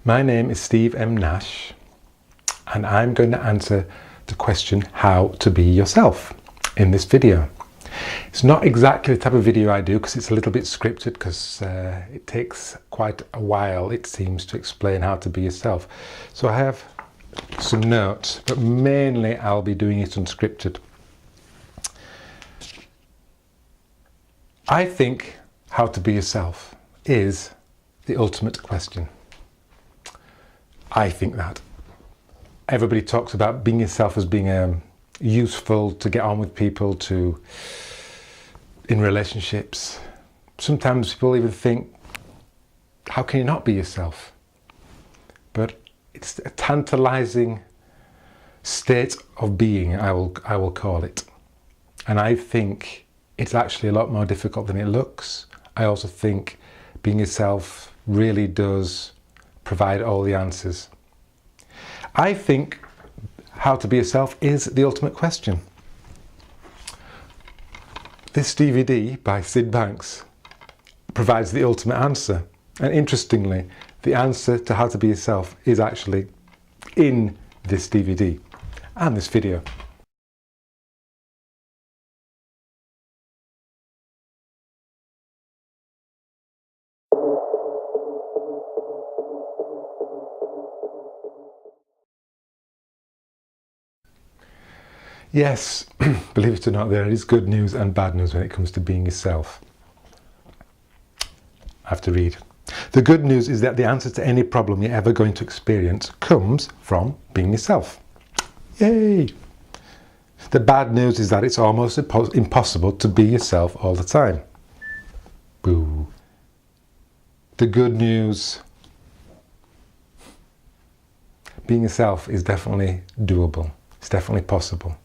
My name is Steve M. Nash, and I'm going to answer the question how to be yourself in this video. It's not exactly the type of video I do because it's a little bit scripted, because it takes quite a while, it seems, to explain how to be yourself. So I have some notes, but mainly I'll be doing it unscripted. I think how to be yourself is the ultimate question. I think that. Everybody talks about being yourself as being useful to get on with people, in relationships. Sometimes people even think, how can you not be yourself? But it's a tantalizing state of being, I will call it. And I think it's actually a lot more difficult than it looks. I also think being yourself really does provide all the answers. I think how to be yourself is the ultimate question. This DVD by Syd Banks provides the ultimate answer. And interestingly, the answer to how to be yourself is actually in this DVD and this video. Yes, believe it or not, there is good news and bad news when it comes to being yourself. I have to read. The good news is that the answer to any problem you're ever going to experience comes from being yourself. Yay! The bad news is that it's almost impossible to be yourself all the time. Boo. The good news: being yourself is definitely doable. It's definitely possible.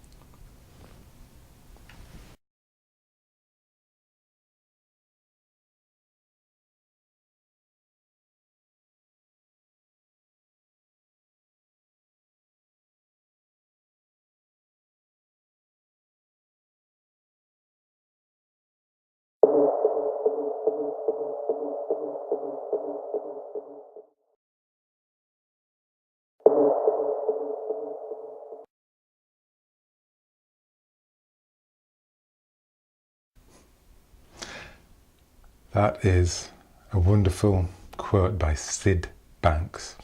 That is a wonderful quote by Syd Banks.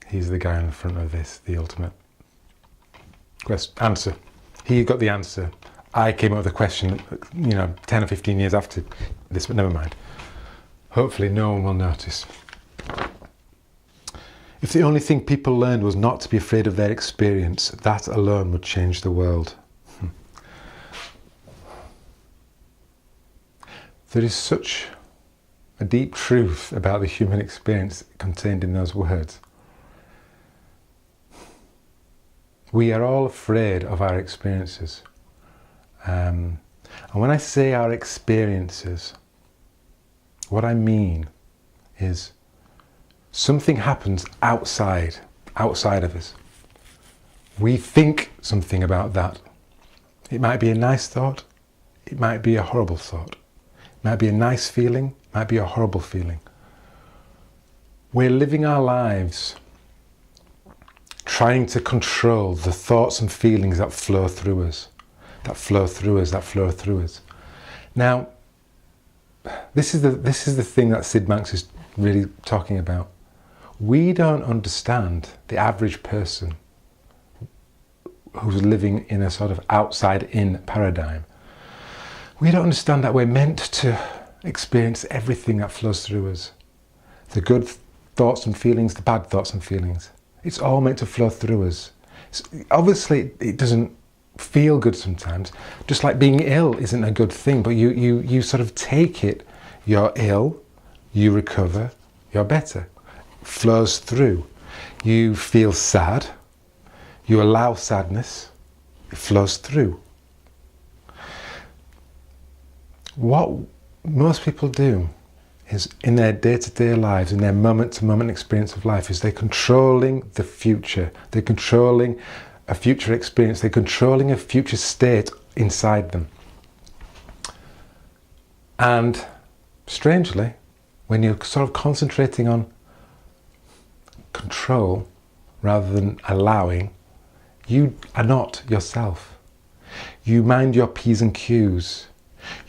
He's the guy in the front of this, the ultimate answer. He got the answer. I came up with the question, 10 or 15 years after this, but never mind. Hopefully no one will notice. If the only thing people learned was not to be afraid of their experience, that alone would change the world. There is such a deep truth about the human experience contained in those words. We are all afraid of our experiences. And when I say our experiences, what I mean is something happens outside of us. We think something about that. It might be a nice thought, it might be a horrible thought. Might be a nice feeling, might be a horrible feeling. We're living our lives trying to control the thoughts and feelings that flow through us, that flow through us. Now, this is the thing that Syd Banks is really talking about. We don't understand the average person who's living in a sort of outside-in paradigm. We don't understand that we're meant to experience everything that flows through us. The good thoughts and feelings, the bad thoughts and feelings. It's all meant to flow through us. Obviously, it doesn't feel good sometimes. Just like being ill isn't a good thing, but you sort of take it. You're ill, you recover, you're better. It flows through. You feel sad, you allow sadness, it flows through. What most people do is, in their day-to-day lives, in their moment-to-moment experience of life, is they're controlling the future. They're controlling a future experience. They're controlling a future state inside them. And strangely, when you're sort of concentrating on control rather than allowing, you are not yourself. You mind your P's and Q's.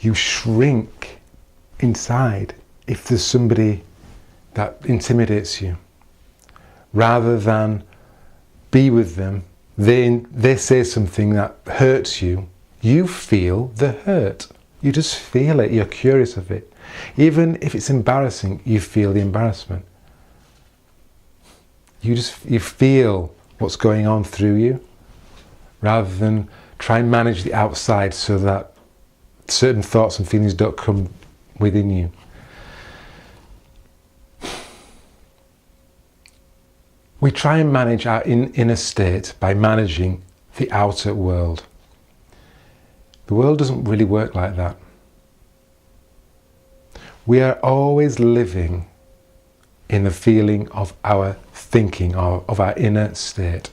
You shrink inside if there's somebody that intimidates you. Rather than be with them, they say something that hurts you, you feel the hurt. You just feel it, you're curious of it. Even if it's embarrassing, you feel the embarrassment. You feel what's going on through you, rather than try and manage the outside so that certain thoughts and feelings don't come within you. We try and manage our inner state by managing the outer world. The world doesn't really work like that. We are always living in the feeling of our thinking, of our inner state.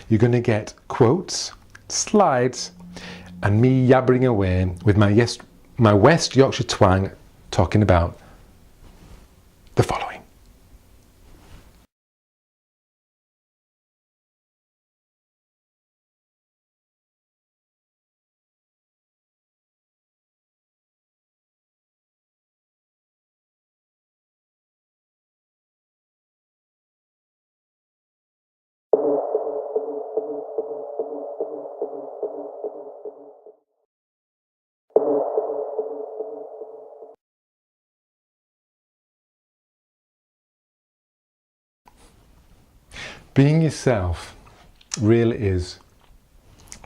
You're going to get quotes, slides, and me yabbering away with my West Yorkshire twang talking about the following. Being yourself really is,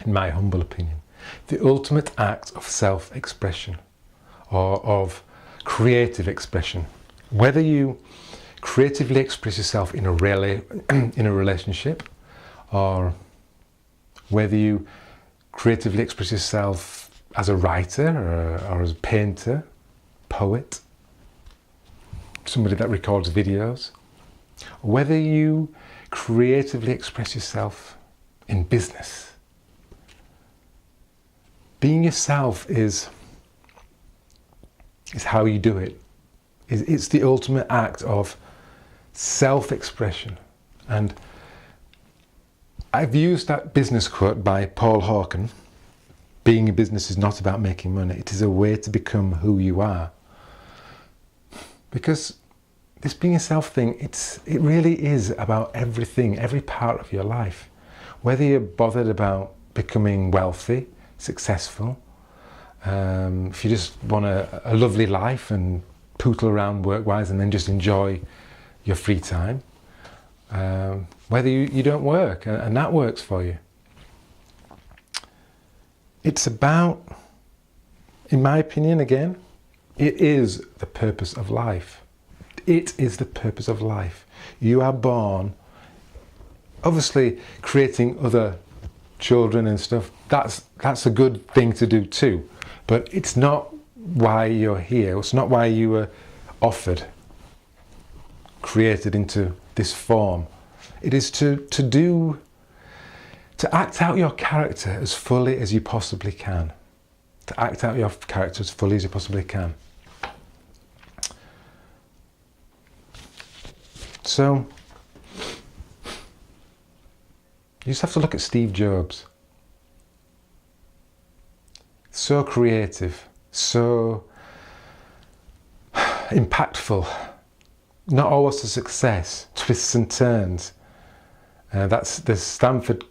in my humble opinion, the ultimate act of self-expression or of creative expression. Whether you creatively express yourself in a relationship, or whether you creatively express yourself as a writer or as a painter, poet, somebody that records videos, or whether you creatively express yourself in business. Being yourself is how you do it. It's the ultimate act of self-expression. And I've used that business quote by Paul Hawken: being in business is not about making money, it is a way to become who you are. Because this being yourself thing, it really is about everything, every part of your life. Whether you're bothered about becoming wealthy, successful, if you just want a lovely life and pootle around work-wise and then just enjoy your free time, whether you don't work and that works for you. It's about, in my opinion again, it is the purpose of life. It is the purpose of life. You are born, obviously creating other children and stuff, that's a good thing to do too. But it's not why you're here. It's not why you were created into this form. It is to act out your character as fully as you possibly can. To act out your character as fully as you possibly can. So, you just have to look at Steve Jobs. So creative, so impactful, not always a success, twists and turns. That's the Stanford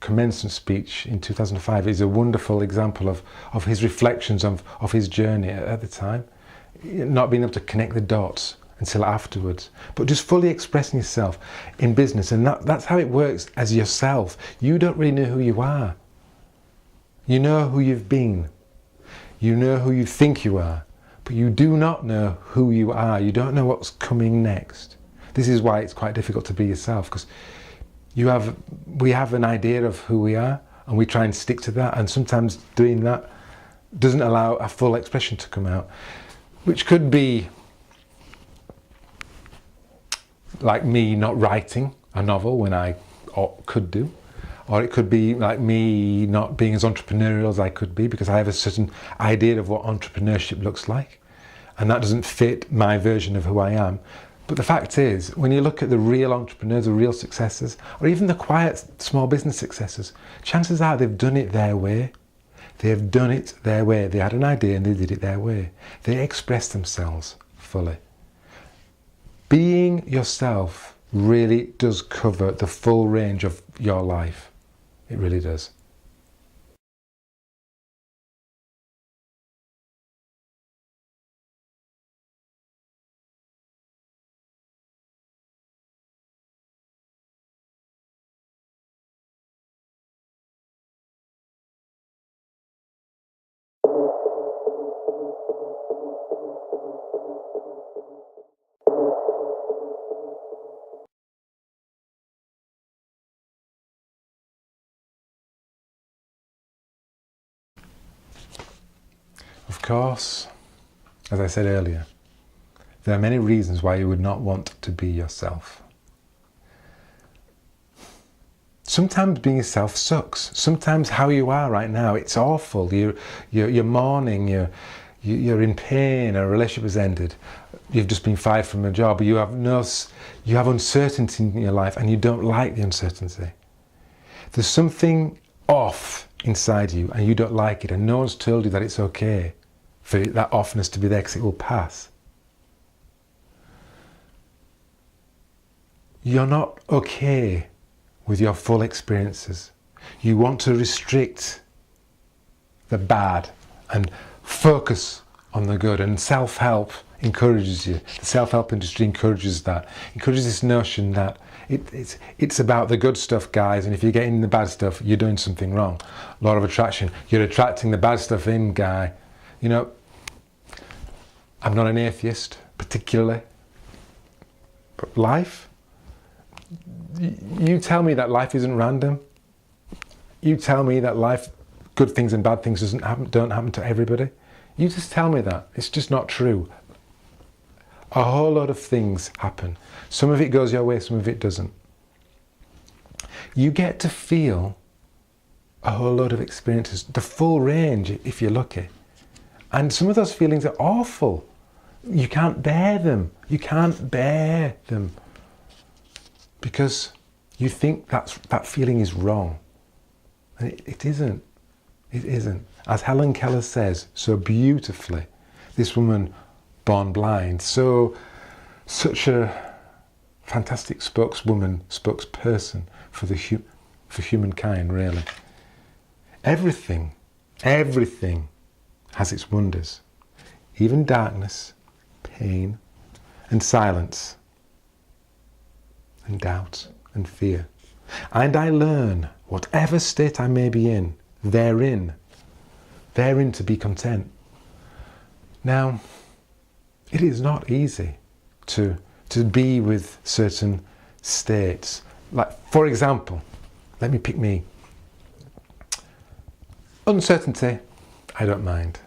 commencement speech in 2005 is a wonderful example of his reflections of his journey at the time. Not being able to connect the dots until afterwards, but just fully expressing yourself in business. And that's how it works as yourself. You don't really know who you are. You know who you've been. You know who you think you are, but you do not know who you are. You don't know what's coming next. This is why it's quite difficult to be yourself, because we have an idea of who we are, and we try and stick to that, and sometimes doing that doesn't allow a full expression to come out, which could be like me not writing a novel when I could do, or it could be like me not being as entrepreneurial as I could be because I have a certain idea of what entrepreneurship looks like, and that doesn't fit my version of who I am. But the fact is, when you look at the real entrepreneurs, the real successes, or even the quiet small business successes, chances are they've done it their way. They've done it their way. They had an idea and they did it their way. They expressed themselves fully. Being yourself really does cover the full range of your life. It really does. Of course, as I said earlier, there are many reasons why you would not want to be yourself. Sometimes being yourself sucks. Sometimes how you are right now, it's awful. You're mourning, you're in pain, a relationship has ended, you've just been fired from a job, you have uncertainty in your life and you don't like the uncertainty. There's something off inside you and you don't like it, and no one's told you that it's okay for that offness to be there because it will pass. You're not okay with your full experiences. You want to restrict the bad and focus on the good, and self-help encourages you. The self-help industry encourages that, encourages this notion that it's about the good stuff, guys, and if you're getting the bad stuff, you're doing something wrong. Law of attraction, you're attracting the bad stuff in, guy. You know, I'm not an atheist particularly, but life, you tell me that life isn't random. You tell me that life, good things and bad things don't happen to everybody. You just tell me that. It's just not true. A whole lot of things happen. Some of it goes your way, some of it doesn't. You get to feel a whole lot of experiences, the full range if you're lucky. And some of those feelings are awful. You can't bear them. You can't bear them. Because you think that feeling is wrong. And it isn't. It isn't. As Helen Keller says so beautifully, this woman born blind, such a fantastic spokesperson for humankind, really. Everything has its wonders. Even darkness, pain, and silence, and doubt, and fear. And I learn, whatever state I may be in, therein to be content. Now, it is not easy to be with certain states. Like, for example, let me pick me. Uncertainty, I don't mind.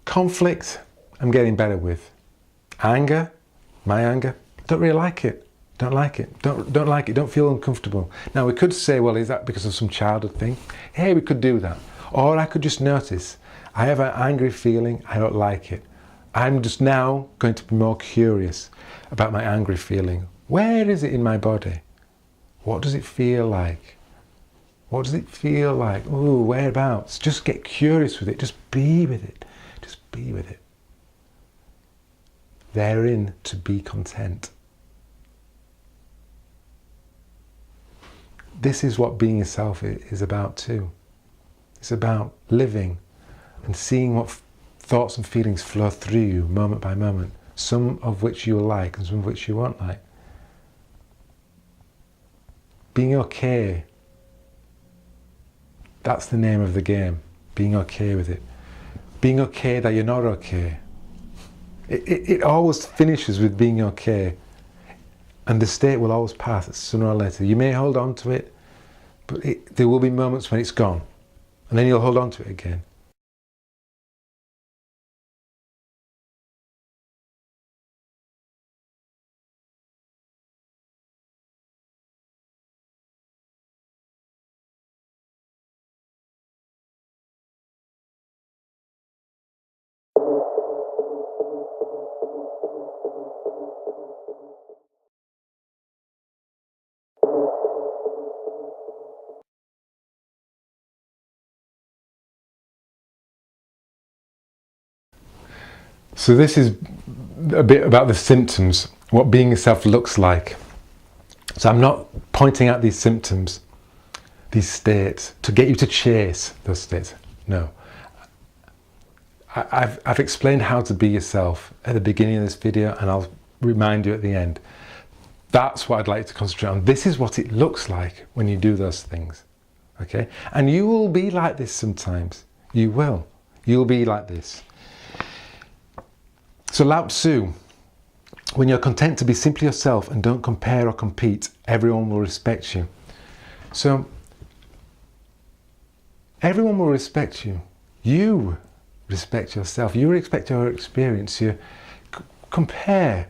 Conflict, I'm getting better with. Anger, my anger, don't really like it. Don't like it. Don't like it. Don't feel uncomfortable. Now we could say, well, is that because of some childhood thing? Hey, we could do that. Or I could just notice, I have an angry feeling, I don't like it. I'm just now going to be more curious about my angry feeling. Where is it in my body? What does it feel like? What does it feel like? Ooh, whereabouts? Just get curious with it. Just be with it. Just be with it. Therein to be content. This is what being yourself is about too. It's about living and seeing what thoughts and feelings flow through you moment by moment, some of which you will like and some of which you won't like. Being okay, that's the name of the game, being okay with it. Being okay that you're not okay. It always finishes with being okay. And the state will always pass sooner or later. You may hold on to it, but there will be moments when it's gone, and then you'll hold on to it again. So this is a bit about the symptoms, what being yourself looks like. So I'm not pointing out these symptoms, these states, to get you to chase those states. No. I've explained how to be yourself at the beginning of this video, and I'll remind you at the end. That's what I'd like to concentrate on. This is what it looks like when you do those things. Okay? And you will be like this sometimes. You will. You'll be like this. So Lao Tzu, when you're content to be simply yourself and don't compare or compete, everyone will respect you. So everyone will respect you. You respect yourself. You respect your experience. You compare.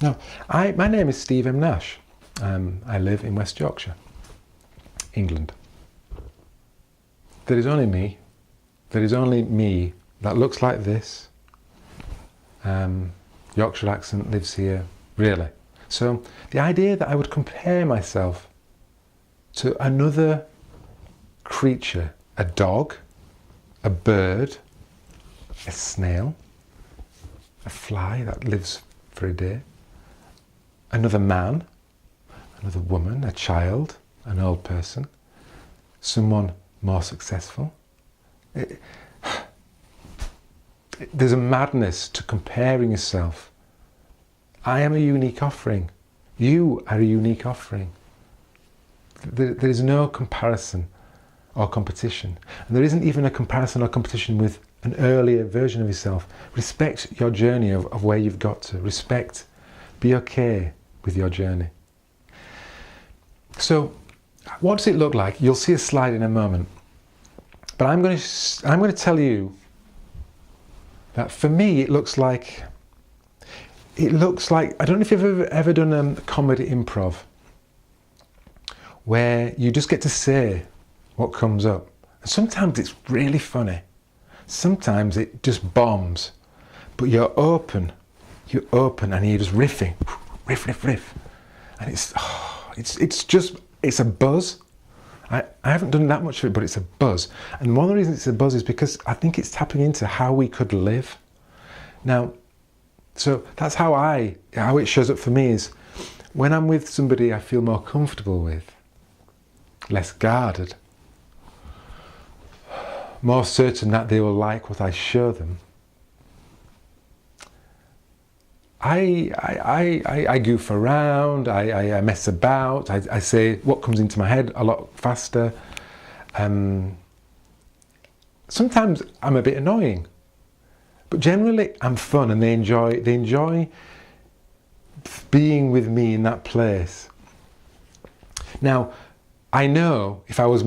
Now, my name is Steve M. Nash. I live in West Yorkshire, England. There is only me. There is only me that looks like this. Yorkshire accent, lives here, really. So the idea that I would compare myself to another creature, a dog, a bird, a snail, a fly that lives for a day, another man, another woman, a child, an old person, someone more successful. There's a madness to comparing yourself. I am a unique offering. You are a unique offering. There is no comparison or competition. And there isn't even a comparison or competition with an earlier version of yourself. Respect your journey of where you've got to. Respect. Be okay with your journey. So, what does it look like? You'll see a slide in a moment. But I'm going to tell you that for me it looks like, I don't know if you've ever done comedy improv, where you just get to say what comes up. And sometimes it's really funny. Sometimes it just bombs. But you're open and you're just riffing. Riff. And it's a buzz. I haven't done that much of it, but it's a buzz. And one of the reasons it's a buzz is because I think it's tapping into how we could live. Now, so that's how it shows up for me is when I'm with somebody I feel more comfortable with, less guarded, more certain that they will like what I show them. I goof around, I mess about, I say what comes into my head a lot faster. Sometimes I'm a bit annoying, but generally I'm fun, and they enjoy being with me in that place. Now, I know if I was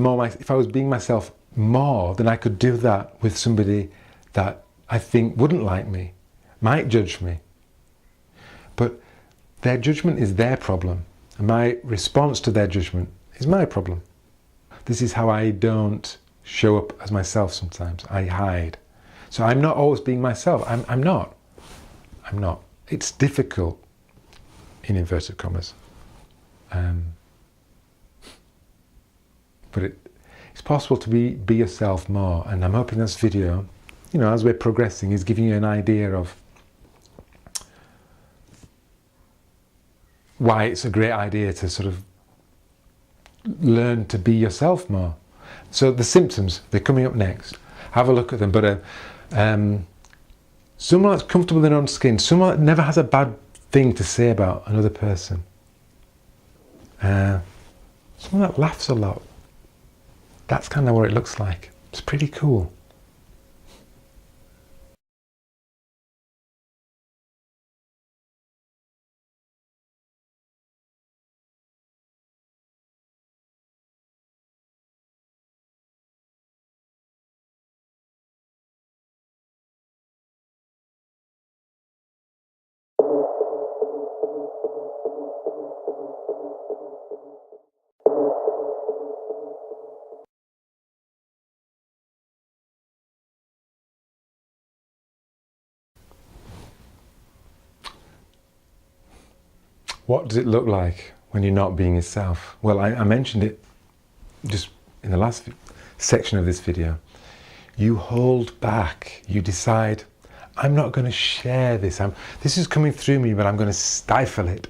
being myself more, then I could do that with somebody that I think wouldn't like me, might judge me. But their judgment is their problem, and my response to their judgment is my problem. This is how I don't show up as myself sometimes. I hide. So I'm not always being myself. I'm not. It's difficult, in inverted commas. But it's possible to be yourself more, and I'm hoping this video, as we're progressing, is giving you an idea of why it's a great idea to sort of learn to be yourself more. So the symptoms, they're coming up next. Have a look at them. But someone that's comfortable in their own skin, someone that never has a bad thing to say about another person. Someone that laughs a lot. That's kind of what it looks like. It's pretty cool. What does it look like when you're not being yourself? Well, I mentioned it just in the last section of this video. You hold back. You decide, I'm not going to share this. This is coming through me, but I'm going to stifle it.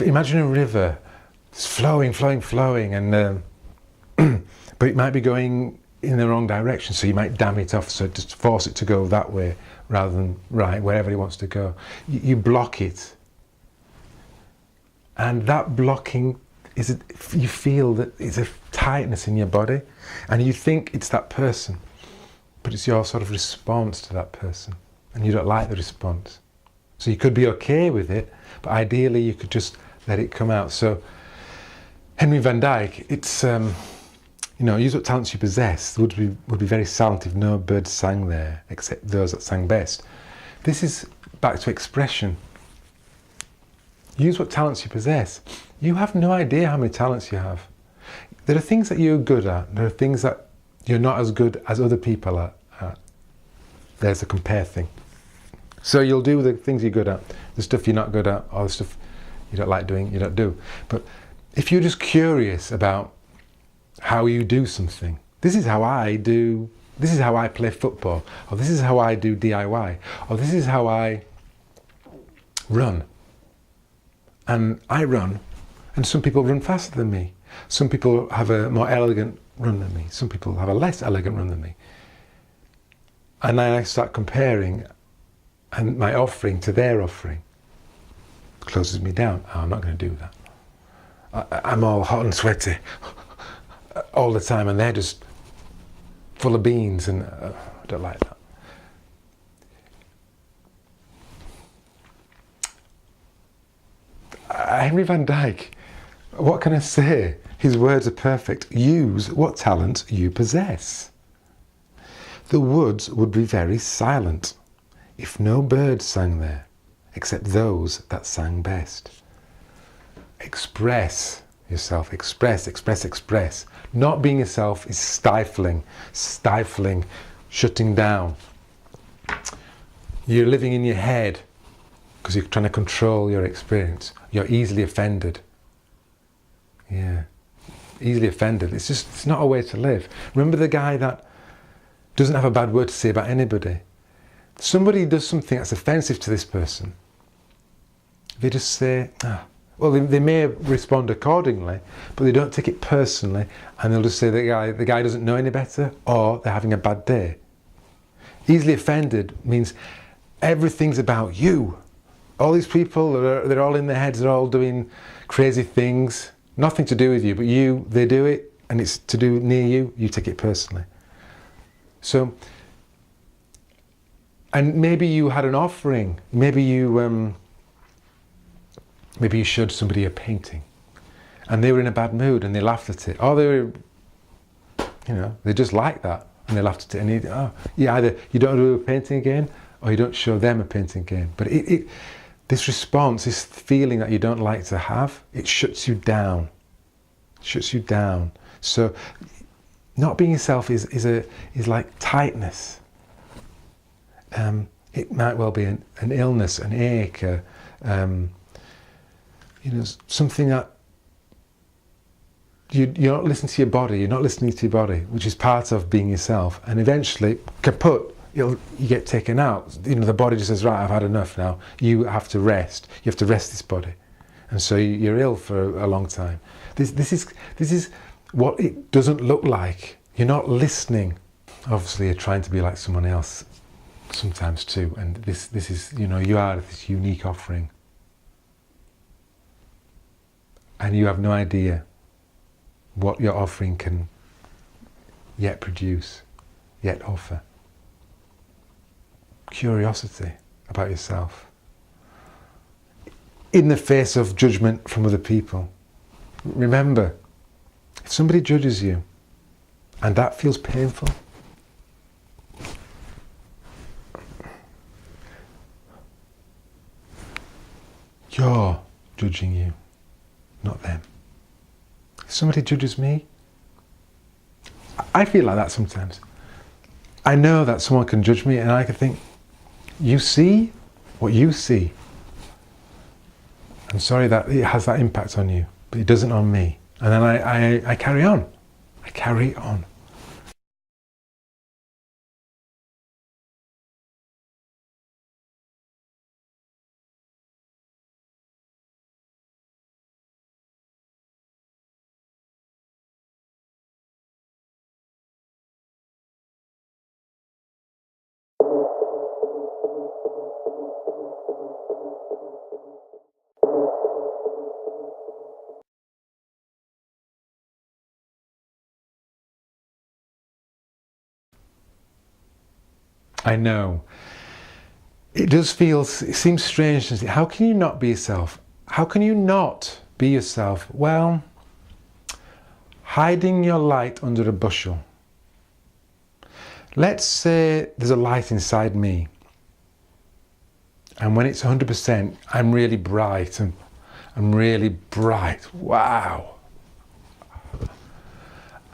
Imagine a river. It's flowing, flowing, flowing, and but it might be going in the wrong direction, so you might dam it off, so just force it to go that way rather than right, wherever it wants to go. You block it. And that blocking you feel that it's a tightness in your body, and you think it's that person, but it's your sort of response to that person, and you don't like the response. So you could be okay with it, but ideally you could just let it come out. So Henry Van Dyke, it's use what talents you possess would be very silent if no birds sang there except those that sang best. This is back to expression. Use what talents you possess. You have no idea how many talents you have. There are things that you're good at. There are things that you're not as good as other people are at. There's a compare thing. So you'll do the things you're good at. The stuff you're not good at, or the stuff you don't like doing, you don't do. But if you're just curious about how you do something, this is how I play football, or this is how I do DIY, or this is how I run. And I run, and some people run faster than me. Some people have a more elegant run than me. Some people have a less elegant run than me. And then I start comparing, and my offering to their offering closes me down. Oh, I'm not going to do that. I'm all hot and sweaty all the time, and they're just full of beans, and I don't like that. Henry Van Dyke, what can I say? His words are perfect. Use what talent you possess. The woods would be very silent if no birds sang there, except those that sang best. Express yourself. Express, express, express. Not being yourself is stifling, shutting down. You're living in your head because you're trying to control your experience. You're easily offended. Yeah, easily offended. It's not a way to live. Remember the guy that doesn't have a bad word to say about anybody? Somebody does something that's offensive to this person. They just say, well, they may respond accordingly, but they don't take it personally, and they'll just say the guy doesn't know any better, or they're having a bad day. Easily offended means everything's about you. All these people, they're all in their heads, they're all doing crazy things, nothing to do with you, but they do it, and it's to do near you, you take it personally. So, and maybe you had an offering, maybe you showed somebody a painting, and they were in a bad mood, and they laughed at it, or they just like that, and they laughed at it, and either you don't do a painting again, or you don't show them a painting again. But this response, this feeling that you don't like to have, it shuts you down. Shuts you down. So not being yourself is like tightness. It might well be an illness, an ache, something that you're not listening to your body. You're not listening to your body, which is part of being yourself. And eventually, kaput. You get taken out. The body just says, right, I've had enough now. You have to rest. You have to rest this body, and so you're ill for a long time. This is what it doesn't look like. You're not listening. Obviously, you're trying to be like someone else sometimes too. And this is you are this unique offering, and you have no idea what your offering can yet produce, yet offer. Curiosity about yourself in the face of judgment from other people. Remember, if somebody judges you and that feels painful, you're judging you, not them. If somebody judges me, I feel like that sometimes. I know that someone can judge me, and I can think, you see what you see. I'm sorry that it has that impact on you, but it doesn't on me. And then I carry on. I carry on. I know. It does feel, it seems strange to see. How can you not be yourself? How can you not be yourself? Well, hiding your light under a bushel. Let's say there's a light inside me. And when it's 100%, I'm really bright. And I'm really bright. Wow.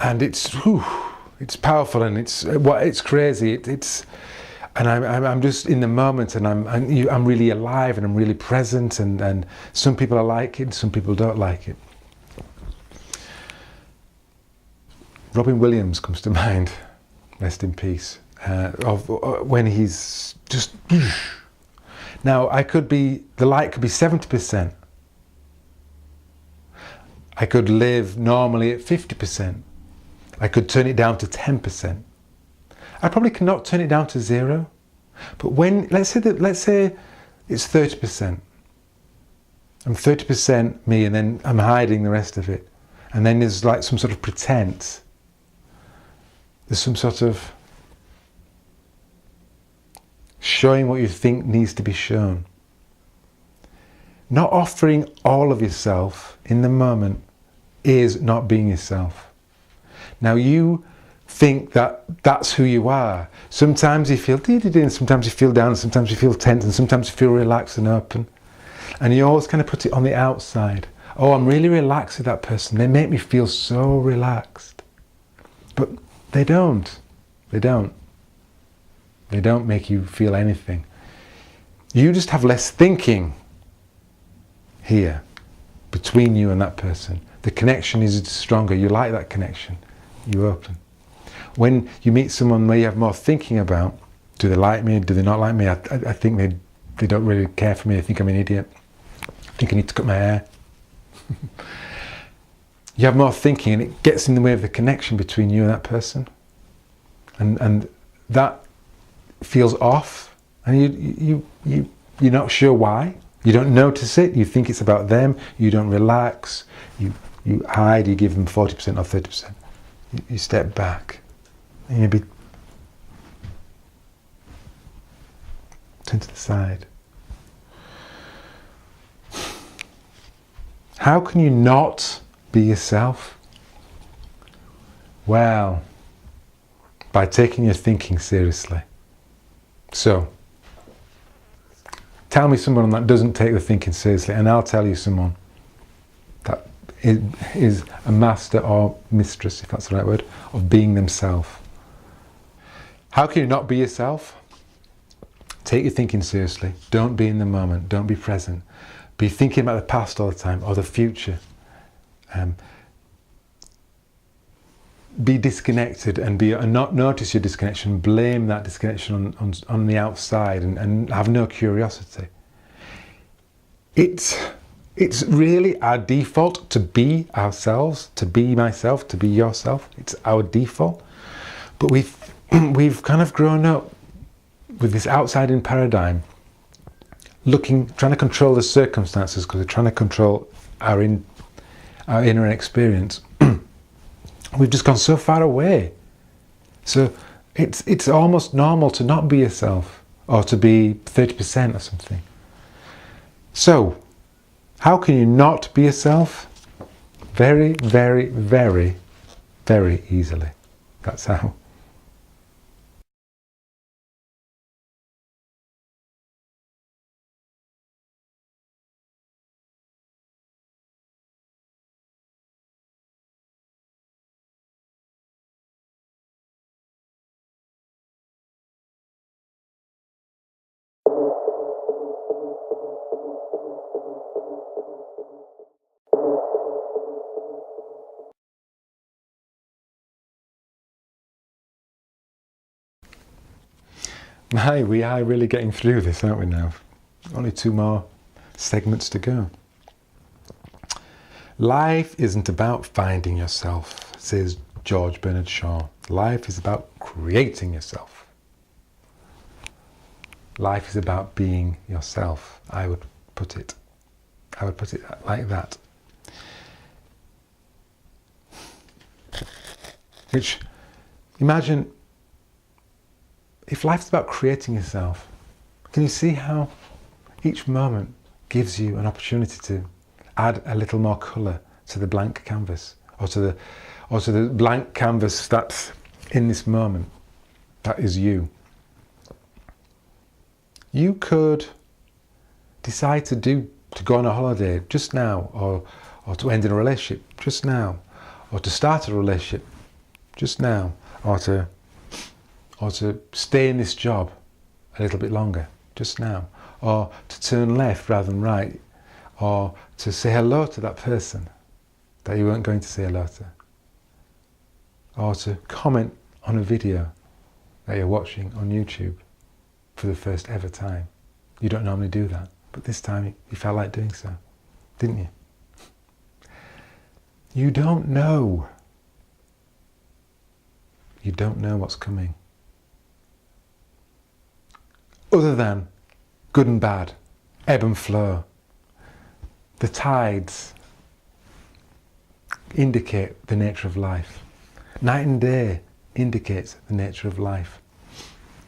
And it's powerful and it's crazy. And I'm just in the moment, and I'm really alive, and I'm really present, and some people like it, some people don't like it. Robin Williams comes to mind, rest in peace, when he's just. Now the light could be 70%. I could live normally at 50%. I could turn it down to 10%. I probably cannot turn it down to 0. But let's say it's 30%. I'm 30% me, and then I'm hiding the rest of it. And then there's like some sort of pretense. There's some sort of showing what you think needs to be shown. Not offering all of yourself in the moment is not being yourself. Now you think that that's who you are. Sometimes you feel and sometimes you feel down, and sometimes you feel tense, and sometimes you feel relaxed and open. And you always kind of put it on the outside. Oh, I'm really relaxed with that person. They make me feel so relaxed. But they don't. They don't. They don't make you feel anything. You just have less thinking here between you and that person. The connection is stronger. You like that connection. You open. When you meet someone where you have more thinking about, do they like me, do they not like me? I think they don't really care for me. They think I'm an idiot. I think I need to cut my hair. You have more thinking, and it gets in the way of the connection between you and that person. And that feels off, and you're not sure why. You don't notice it. You think it's about them. You don't relax. You hide. You give them 40% or 30%. You step back. And maybe turn to the side. How can you not be yourself? Well, by taking your thinking seriously. So, tell me someone that doesn't take the thinking seriously, and I'll tell you someone that is a master or mistress, if that's the right word, of being themselves. How can you not be yourself? Take your thinking seriously. Don't be in the moment. Don't be present. Be thinking about the past all the time, or the future. Be disconnected and not notice your disconnection. Blame that disconnection on the outside, and have no curiosity. It's really our default to be ourselves, to be myself, to be yourself. It's our default. But we've kind of grown up with this outside-in paradigm, trying to control the circumstances because we're trying to control our inner experience. We've just gone so far away. So it's almost normal to not be yourself, or to be 30% or something. So, how can you not be yourself? Very, very, very, very easily. That's how. Hi, we are really getting through this, aren't we now? Only 2 more segments to go. Life isn't about finding yourself, says George Bernard Shaw. Life is about creating yourself. Life is about being yourself, I would put it. I would put it like that. Which, imagine, if life's about creating yourself, can you see how each moment gives you an opportunity to add a little more colour to the blank canvas, or to the blank canvas that's in this moment, that is you. You could decide to go on a holiday just now, or to end in a relationship just now, or to start a relationship just now, or to stay in this job a little bit longer just now, or to turn left rather than right, or to say hello to that person that you weren't going to say hello to, or to comment on a video that you're watching on YouTube for the first ever time. You don't normally do that, but this time you felt like doing so, didn't you? You don't know. You don't know what's coming. Other than good and bad, ebb and flow. The tides indicate the nature of life. Night and day indicates the nature of life.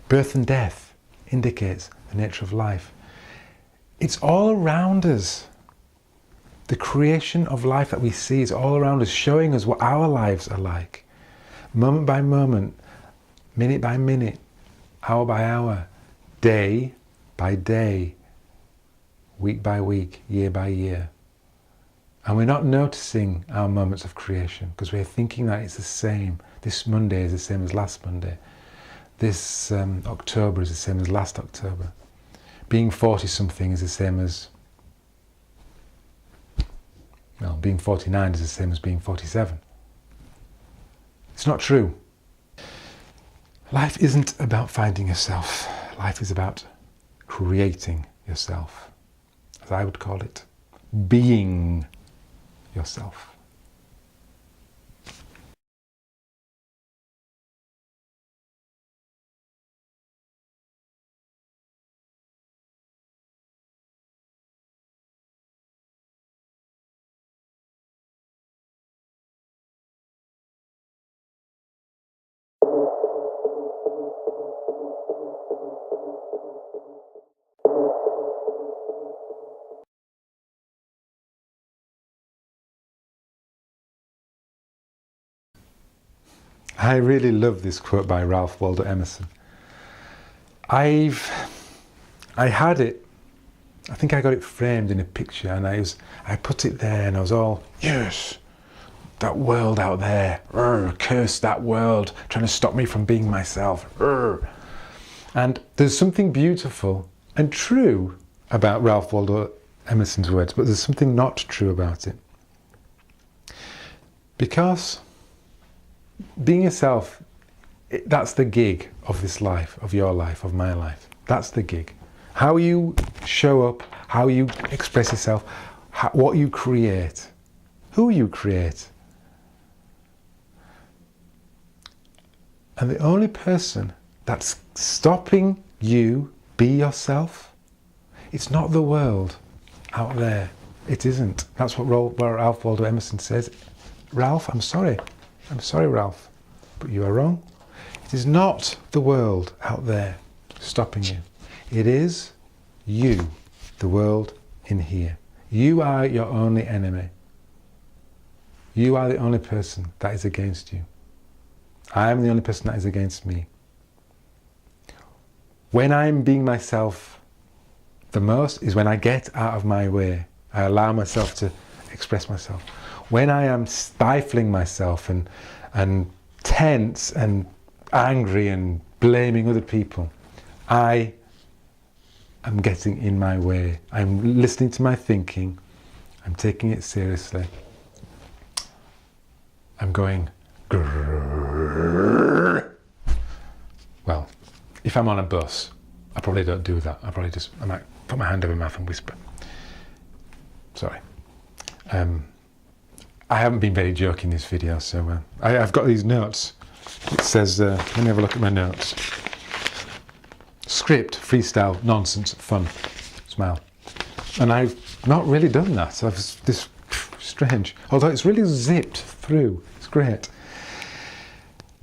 Birth and death indicates the nature of life. It's all around us. The creation of life that we see is all around us, showing us what our lives are like. Moment by moment, minute by minute, hour by hour, day by day, week by week, year by year. And we're not noticing our moments of creation because we're thinking that it's the same. This Monday is the same as last Monday. This October is the same as last October. Being 40-something is the same as, well, being 49 is the same as being 47. It's not true. Life isn't about finding yourself. Life is about creating yourself, as I would call it, being yourself. I really love this quote by Ralph Waldo Emerson. I had it, I think I got it framed in a picture, and I put it there, and I was all, yes, that world out there, curse that world, trying to stop me from being myself. And there's something beautiful and true about Ralph Waldo Emerson's words, but there's something not true about it. Because being yourself, that's the gig of this life, of your life, of my life. That's the gig. How you show up, how you express yourself, what you create, who you create. And the only person that's stopping you be yourself, it's not the world out there. It isn't. That's what Ralph Waldo Emerson says. Ralph, I'm sorry, Ralph, but you are wrong. It is not the world out there stopping you. It is you, the world in here. You are your only enemy. You are the only person that is against you. I am the only person that is against me. When I'm being myself the most is when I get out of my way. I allow myself to express myself. When I am stifling myself and tense and angry and blaming other people, I am getting in my way. I'm listening to my thinking. I'm taking it seriously. I'm going, grrr. Well, if I'm on a bus, I probably don't do that. I might put my hand over my mouth and whisper. Sorry. I haven't been very joking in this video, so I've got these notes. It says, let me have a look at my notes. Script, freestyle, nonsense, fun, smile. And I've not really done that. So this strange, although it's really zipped through. It's great.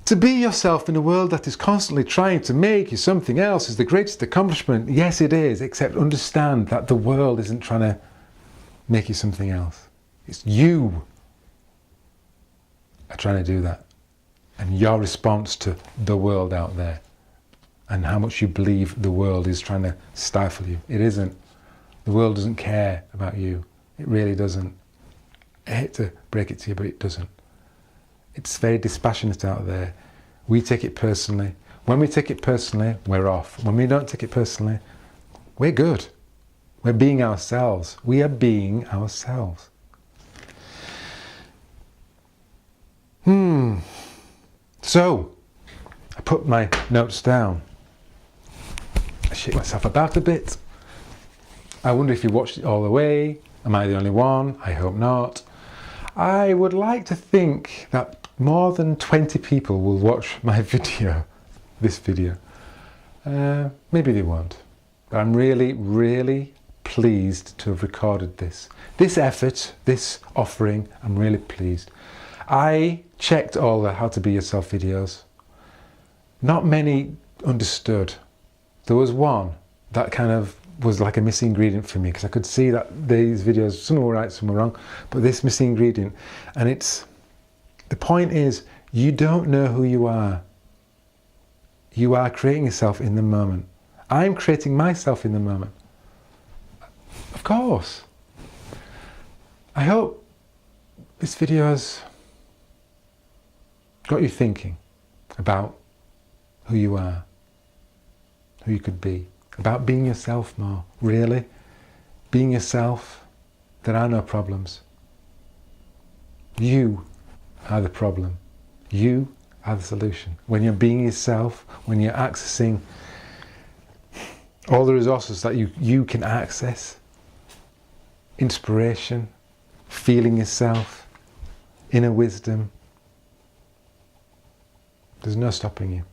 To be yourself in a world that is constantly trying to make you something else is the greatest accomplishment. Yes, it is, except understand that the world isn't trying to make you something else. It's you are trying to do that. And your response to the world out there and how much you believe the world is trying to stifle you. It isn't. The world doesn't care about you. It really doesn't. I hate to break it to you, but it doesn't. It's very dispassionate out there. We take it personally. When we take it personally, we're off. When we don't take it personally, we're good. We're being ourselves. We are being ourselves. So, I put my notes down. I shake myself about a bit. I wonder if you watched it all the way. Am I the only one? I hope not. I would like to think that more than 20 people will watch my video, this video. Maybe they won't. But I'm really, really pleased to have recorded this. This effort, this offering, I'm really pleased. I checked all the How to Be Yourself videos. Not many understood. There was one that kind of was like a missing ingredient for me, because I could see that these videos, some were right, some were wrong, but this missing ingredient. And the point is, you don't know who you are. You are creating yourself in the moment. I'm creating myself in the moment. Of course. I hope this video has got you thinking about who you are, who you could be, about being yourself more. Really, being yourself, there are no problems. You are the problem. You are the solution. When you're being yourself, when you're accessing all the resources that you can access, inspiration, feeling yourself, inner wisdom, there's no stopping you.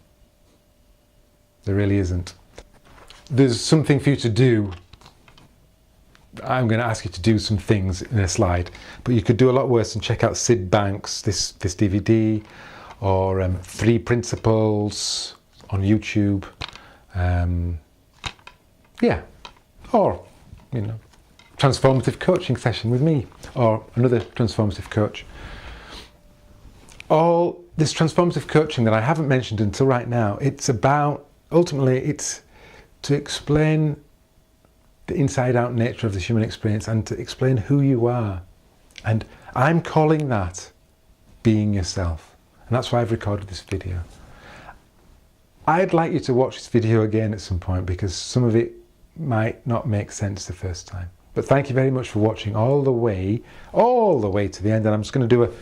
There really isn't. There's something for you to do. I'm going to ask you to do some things in a slide, but you could do a lot worse and check out Syd Banks, this DVD, or 3 Principles on YouTube. Yeah, or transformative coaching session with me, or another transformative coach. All this transformative coaching that I haven't mentioned until right now, it's about, ultimately, it's to explain the inside-out nature of the human experience and to explain who you are. And I'm calling that being yourself. And that's why I've recorded this video. I'd like you to watch this video again at some point, because some of it might not make sense the first time. But thank you very much for watching all the way to the end. And I'm just going to do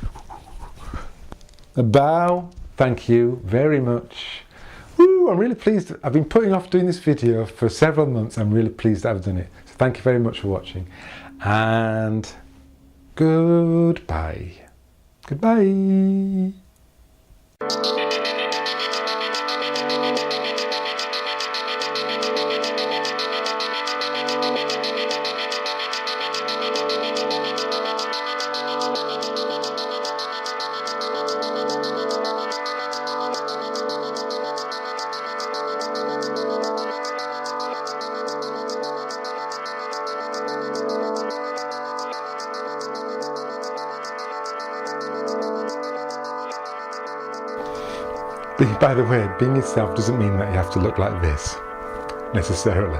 a bow. Thank you very much. Woo, I'm really pleased. I've been putting off doing this video for several months. I'm really pleased that I've done it. So thank you very much for watching. And goodbye. Goodbye. By the way, being yourself doesn't mean that you have to look like this, necessarily.